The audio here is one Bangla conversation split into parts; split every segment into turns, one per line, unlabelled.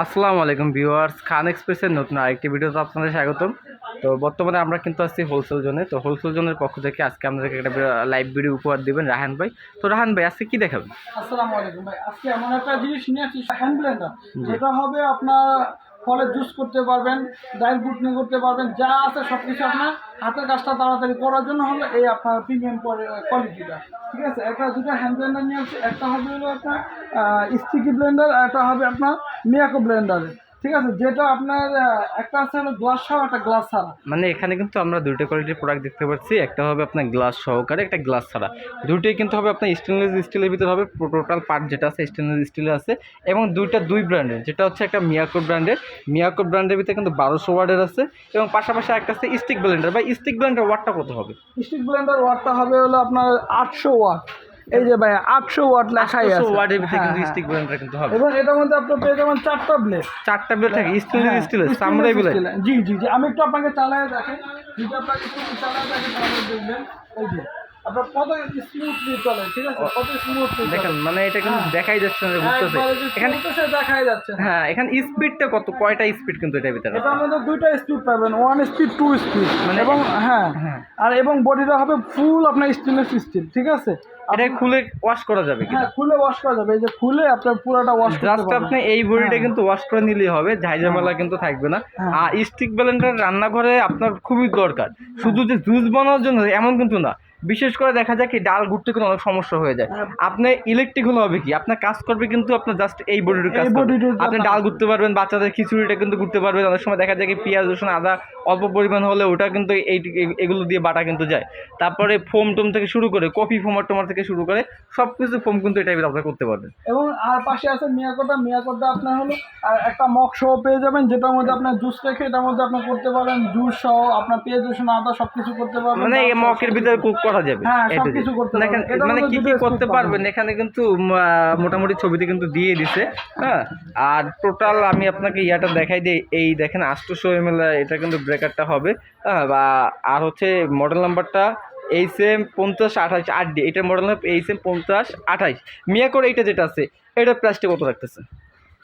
আসসালামু আলাইকুম ভিউয়ার্স, খান এক্সপ্রেসের নতুন আরেকটি ভিডিওতে আপনাদের স্বাগতম। তো বর্তমানে আমরা কিন্তু আসছি হোলসেল জোনে। তো হোলসেল জোনের পক্ষ থেকে আজকে আমাদেরকে একটা লাইভ ভিডিও উপহার দিবেন রাহান ভাই। তো রাহান ভাই আজকে কি দেখাবেন?
আসসালামু আলাইকুম ভাই। আজকে এমন একটা জিনিস নিয়ে আসছি, হ্যান্ড ব্লেন্ডার, যেটা হবে আপনার ফলের জুস করতে পারবেন, ডাইল কুটনি করতে পারবেন, যা আছে সব কিছু আপনার হাতের কাজটা তাড়াতাড়ি করার জন্য হলো এই আপনার প্রিমিয়াম কোয়ালিটিটা। ঠিক আছে, একটা দুটো হ্যান্ড ব্লেন্ডার নিয়ে আসছি। একটা হবে হলো আপনার স্টিকি ব্লেন্ডার, আর একটা হবে আপনার মিয়াকো ব্লেন্ডার। ঠিক আছে, যেটা আপনার একটা আছে হলো গ্লাস সহ, একটা গ্লাস ছাড়া।
মানে এখানে কিন্তু আমরা দুইটা কোয়ালিটির প্রোডাক্ট দেখতে পাচ্ছি। একটা হবে আপনার গ্লাস সহকারে, একটা গ্লাস ছাড়া। দুইটাই কিন্তু হবে আপনার স্টেনলেস স্টিলের ভিতরে হবে। টোটাল পার্ট যেটা আছে স্টেনলেস স্টিলের আছে, এবং দুই ব্র্যান্ডের, যেটা হচ্ছে একটা মিয়াকো ব্র্যান্ডের ভিতরে কিন্তু 1200 ওয়াটের আছে, এবং পাশাপাশি একটা আছে স্টিক ব্লেন্ডার। বা স্টিক ব্লেন্ডার ওয়াটটা কত হবে?
স্টিক ব্লেন্ডার ওয়াটটা হবে হলো আপনার 800 ওয়াট। এই যে ভাই 800 ওয়াট লেখাই আছে।
800 ওয়াটের ভিতরে কিন্তু
হ্যাঁ,
স্টিক ব্লেন্ডার কিন্তু হবে।
এবং এটার মধ্যে আপনি পেয়ে যাবেন 4টা ব্লেড।
4টা ব্লেড থাকে স্টেনলেস স্টিলের, চামড়াই ব্লেড।
জি জি জি, আমি একটু আপনাকে চালায় দেখেন। যদি আপনাকে একটু চালায় দেখেন তাহলে দেখবেন এই যে আপনার কত স্মুথলি চলে। ঠিক আছে, কত স্মুথলি
দেখেন, মানে এটা কিন্তু দেখাই যাচ্ছে না, বুঝতেছে এখানে।
দেখাই যাচ্ছে।
হ্যাঁ, এখানে স্পিডটা কয়টা স্পিড কিন্তু এটার ভিতরে?
এটার মধ্যে দুইটা স্পিড পাবেন, 1 স্পিড 2 স্পিড
মানে
এবং হ্যাঁ
হ্যাঁ,
আর এবং বডিটা হবে ফুল আপনার স্টেনলেস স্টিল। ঠিক আছে,
এটা খুলে ওয়াশ করা যাবে কি?
হ্যাঁ খুলে ওয়াশ করা যাবে। এই যে খুলে আপনার পুরোটা ওয়াশ করতে
জাস্ট
পারবেন।
আপনি এই বডিটা
হ্যাঁ।
কিন্তু ওয়াশ করে নিলেই হবে, ঝাইঝামেলা কিন্তু থাকবে না।
হ্যাঁ।
আর স্টিক ব্লেন্ডার রান্নাঘরে আপনার খুবই দরকার, শুধু যে জুস বানানোর জন্য এমন কিন্তু না। বিশেষ করে দেখা যায় কি ডাল ঘুরতে কিন্তু অনেক সমস্যা হয়ে যায়।
হ্যাঁ।
আপনি ইলেকট্রিক হলে হবে কি, আপনার কাজ করবে কিন্তু আপনার জাস্ট এই বডির কাজ
এই
করবে।
বডিটার
আপনি
জন্য।
ডাল ঘুরতে পারবেন, বাচ্চাদের খিচুড়িটা কিন্তু ঘুরতে পারবেন। অনেক সময় দেখা যায় কি পেঁয়াজ রসুন আদা অল্প পরিমাণ হলে ওটা কিন্তু এগুলো দিয়ে বাটা কিন্তু যায়। তারপরে ফোম টোম থেকে শুরু করে কফি ফোমার টোমার থেকে শুরু করে সব কিছু ফোম কিন্তু এই টাইপের আপনার করতে পারবেন।
এবং আর পাশে আছে মিয়াকোটা আপনার হলো আর একটা মগ সহ পেয়ে যাবেন, যেটার মধ্যে আপনার জুস রেখে এটার মধ্যে আপনি করতে পারেন জুস সহ, আপনার পেঁয়াজ রসুন আদা সবকিছু করতে পারবেন।
মানে এই মকের ভিতরে কুক করা যাবে।
হ্যাঁ, সবকিছু করতে পারবেন। এটার
মানে
মধ্যে
কি কি
দুটো
করতে
scoop
পারবেন এখানে কিন্তু মোটামুটি ছবিতে কিন্তু দিয়ে দিছে। হ্যাঁ, আর টোটাল আমি আপনাকে ইয়াটা দেখাই দিই। এই দেখেন 800 ml এটা কিন্তু ব্রেকারটা হবে। হ্যাঁ, বা আর হচ্ছে মডেল নাম্বারটা HM 5028 8D। এটার মডেল নাম্বার HM 5028। মিয়াকোর এইটা যেটা আছে এটার প্রাইসটা কত রাখতেছে?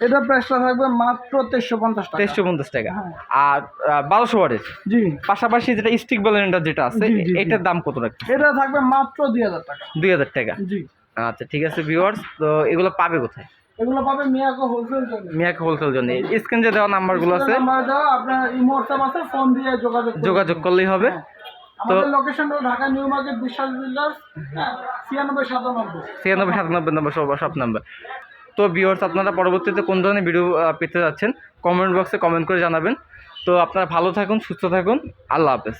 এটা প্রাইসটা থাকবে মাত্র 2350 টাকা।
2350 টাকা।
হ্যাঁ।
আর 1200 ওয়াটের
জি,
পাশাপাশি যেটা স্টিক ব্লেন্ডার যেটা আছে
জি, জি, জি।
এটার দাম কত রাখতেছে?
এটা থাকবে মাত্র 2000 টাকা।
2000 টাকা।
জি,
আচ্ছা, ঠিক আছে ভিউয়ার্স, তো এগুলো পাবে কোথায়?
এগুলো পাবে মিয়াকো হোলসেল জন্য।
মিয়াকো হোলসেল জন্য স্ক্রিন যে দেওয়া নাম্বারগুলো আছে
নাম্বার দাও, আপনার ইমো হোয়াটসঅ্যাপ আছে, ফোন দিয়ে
যোগাযোগ করলেই হবে।
হ্যাঁ। আমাদের লোকেশন হলো ঢাকা নিউ মার্কেট বিশ্বাস বিল্ডার্স, 9697।
9697 নম্বর সব নাম্বার। তো ভিউয়ার্স, আপনারা পরবর্তীতে কোন ধরনের ভিডিও পেতে যাচ্ছেন কমেন্ট বক্সে কমেন্ট করে জানাবেন। তো আপনারা ভালো থাকুন, সুস্থ থাকুন, আল্লাহ হাফেজ।